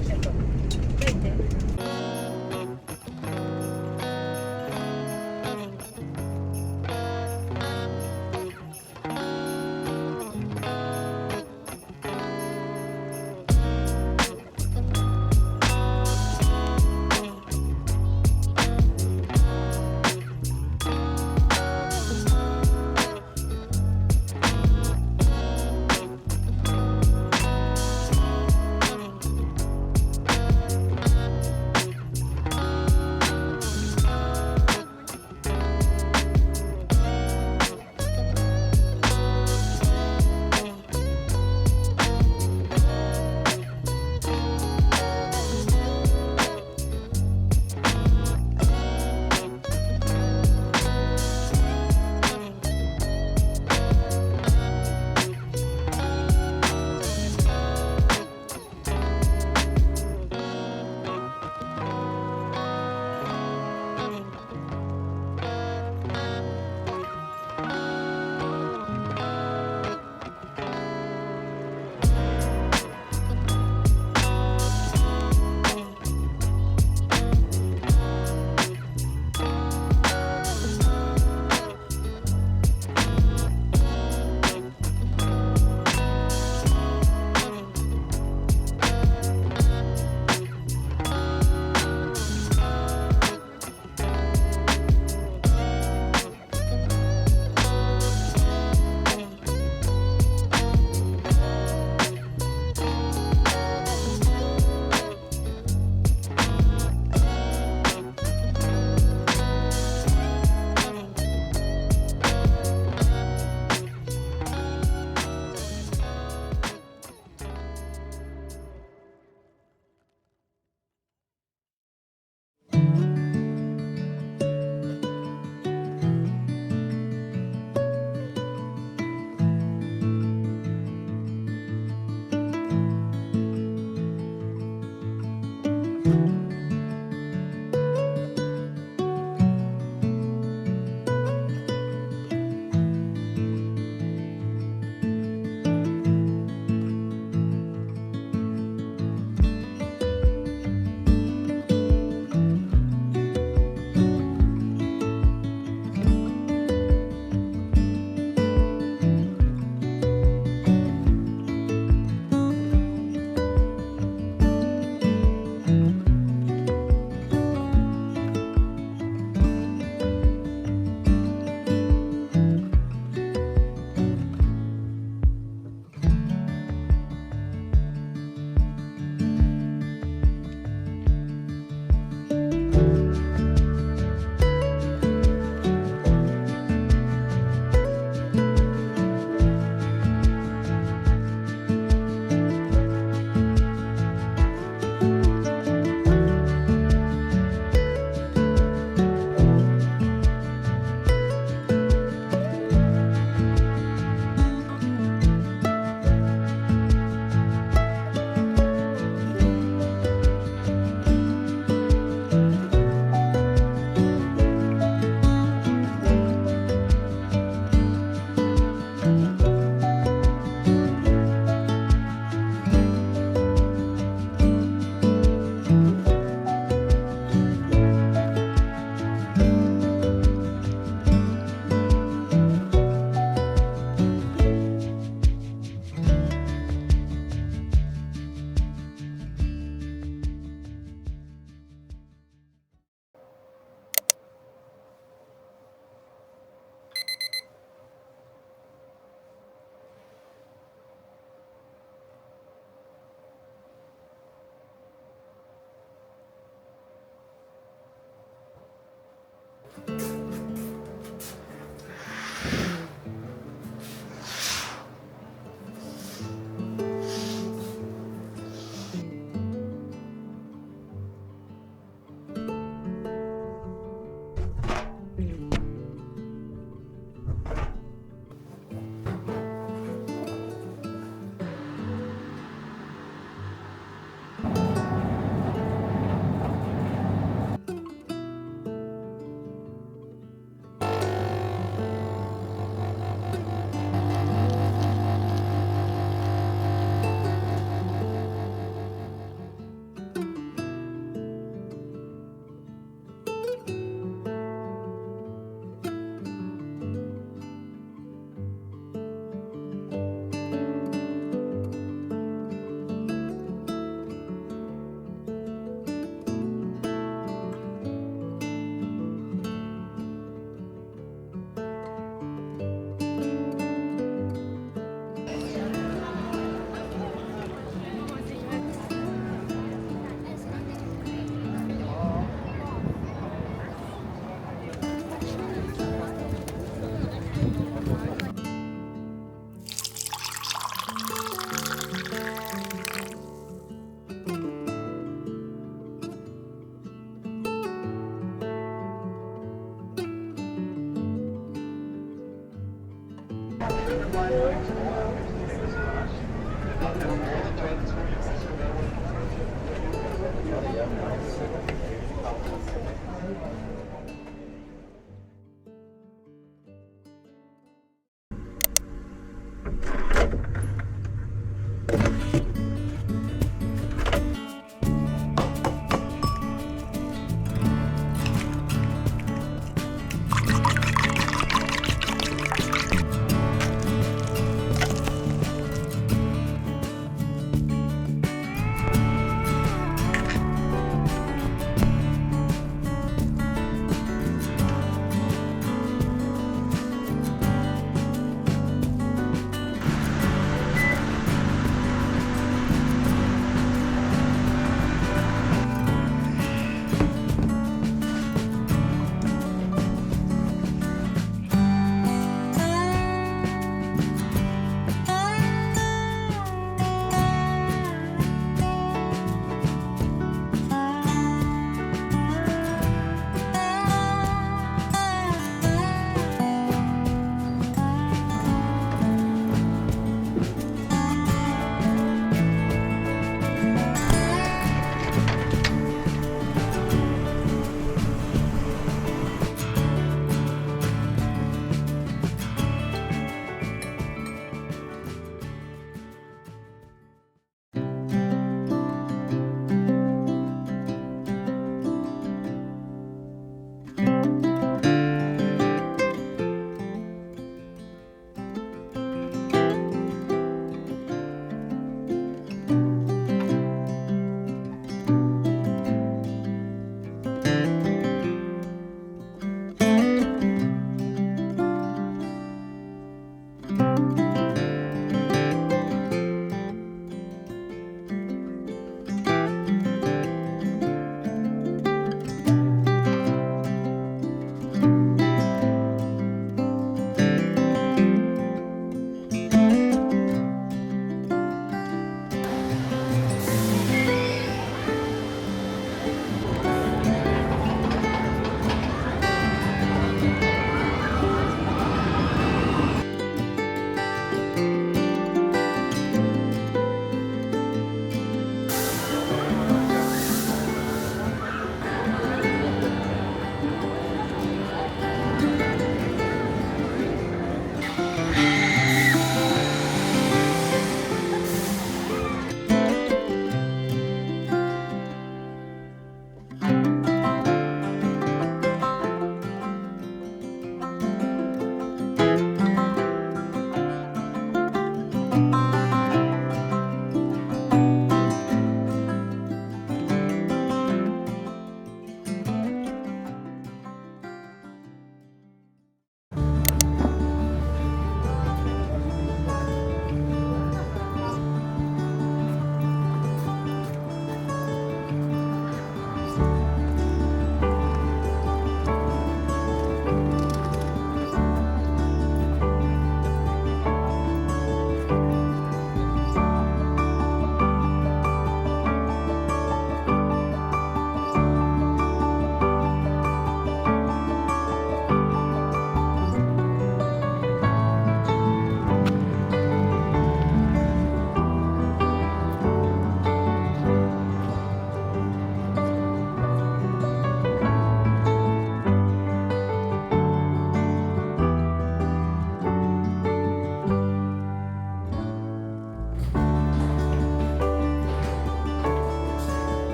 Ito. Pwede.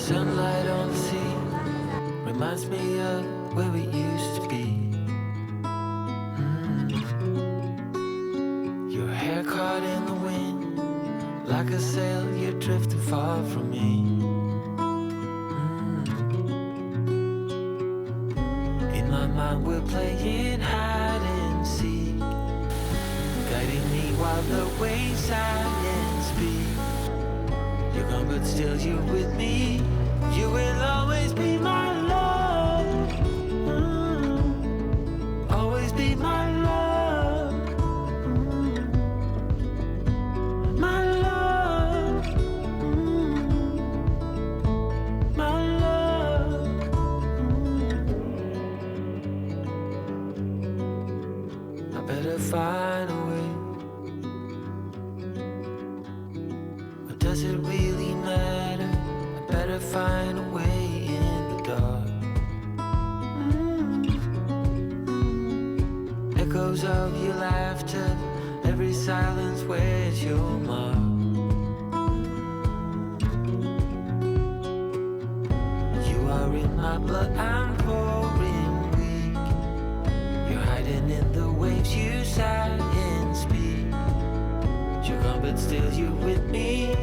Sunlight on the sea reminds me of where we used to be. Your hair caught in the wind, like a sail, you're drifting far from me. In my mind we're playing hide and seek, guiding me while the waves silence speak. You're gone but still you're with me. You will always be my love. Always be my love. My love. My love. I better find a way. Or does it really matter? I better find a way in the dark. Echoes of your laughter, every silence wears your mark. You are in my blood, I'm pouring weak. You're hiding in the waves, you sigh and speak. You're gone but still you're with me.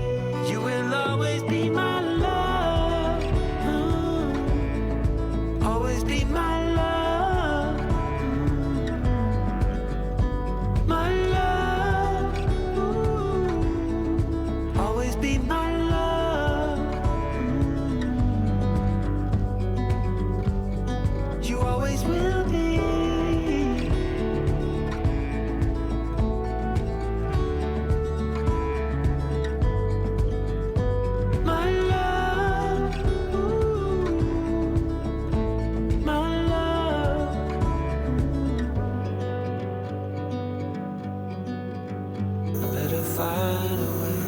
You will always be my love. Always be my love. My love. Always be my love. You always will be. My love, my love. I better find a way.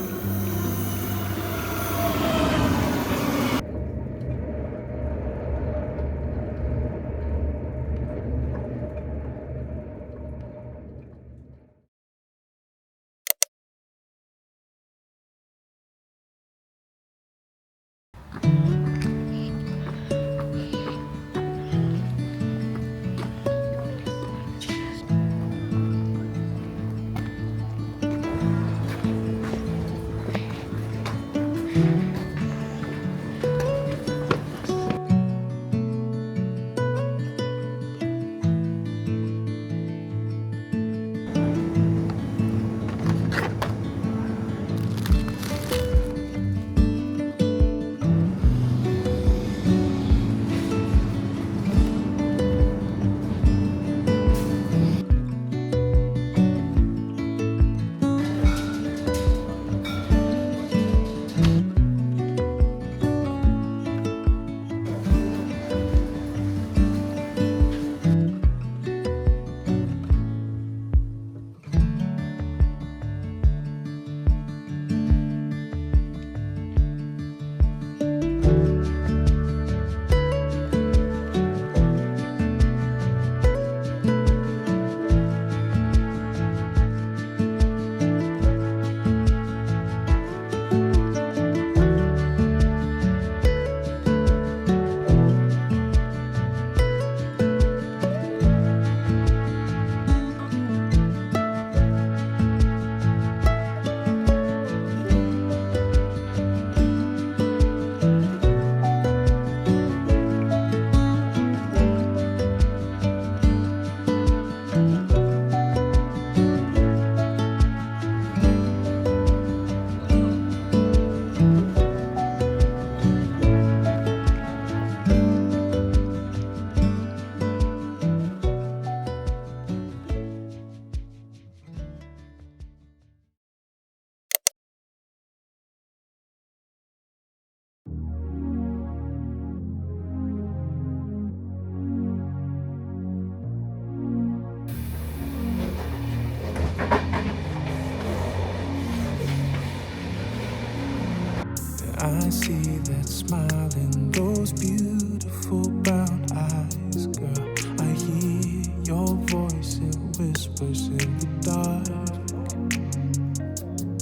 I see that smile in those beautiful brown eyes, girl. I hear your voice, it whispers in the dark.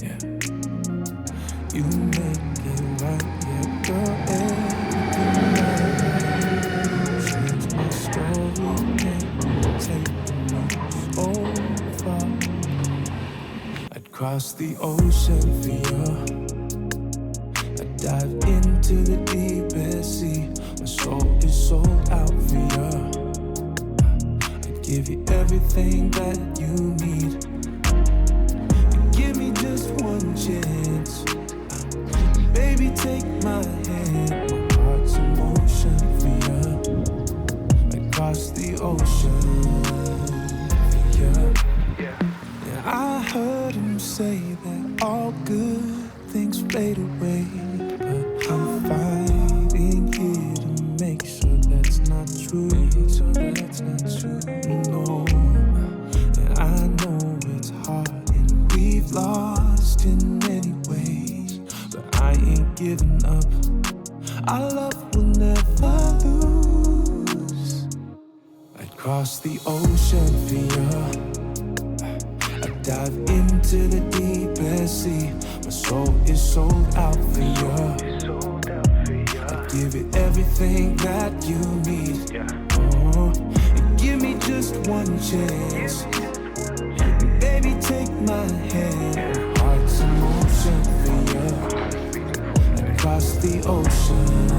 Yeah, you make it right, yeah, girl. cross the ocean for you. I dive into the deepest sea. My soul is sold out for you. I'd give you everything that you need. Give me just one chance. Baby, take my hand. My heart's in motion for you. Across the ocean for you. Yeah, I heard him say that all good things fade away, but I'm fighting here to make sure that's not true. No, and I know it's hard and we've lost in many ways, but I ain't giving up. Our love will never lose. I'd cross the ocean for you. I'd dive into the deepest sea. My soul is sold out for you. I'd give you everything that you need. Oh, and give me just one chance. Baby, take my hand. Heart's in motion for you. Across the ocean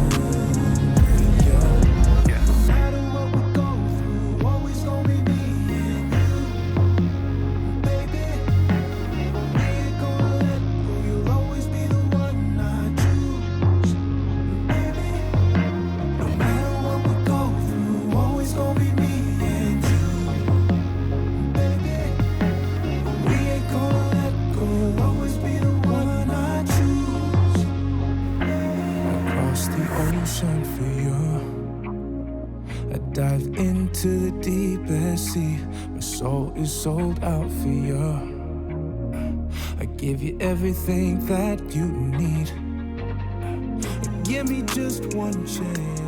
for you. No matter what we go through, always gonna be me and you. Baby, we ain't gonna let go. You'll always be the one I choose. Baby, no matter what we go through, always gonna be me and you. Baby, we ain't gonna let go. You'll always be the one I choose. Across the ocean for you. I dive into the deepest sea. My soul is sold out for you. I give you everything that you need. Give me just one chance.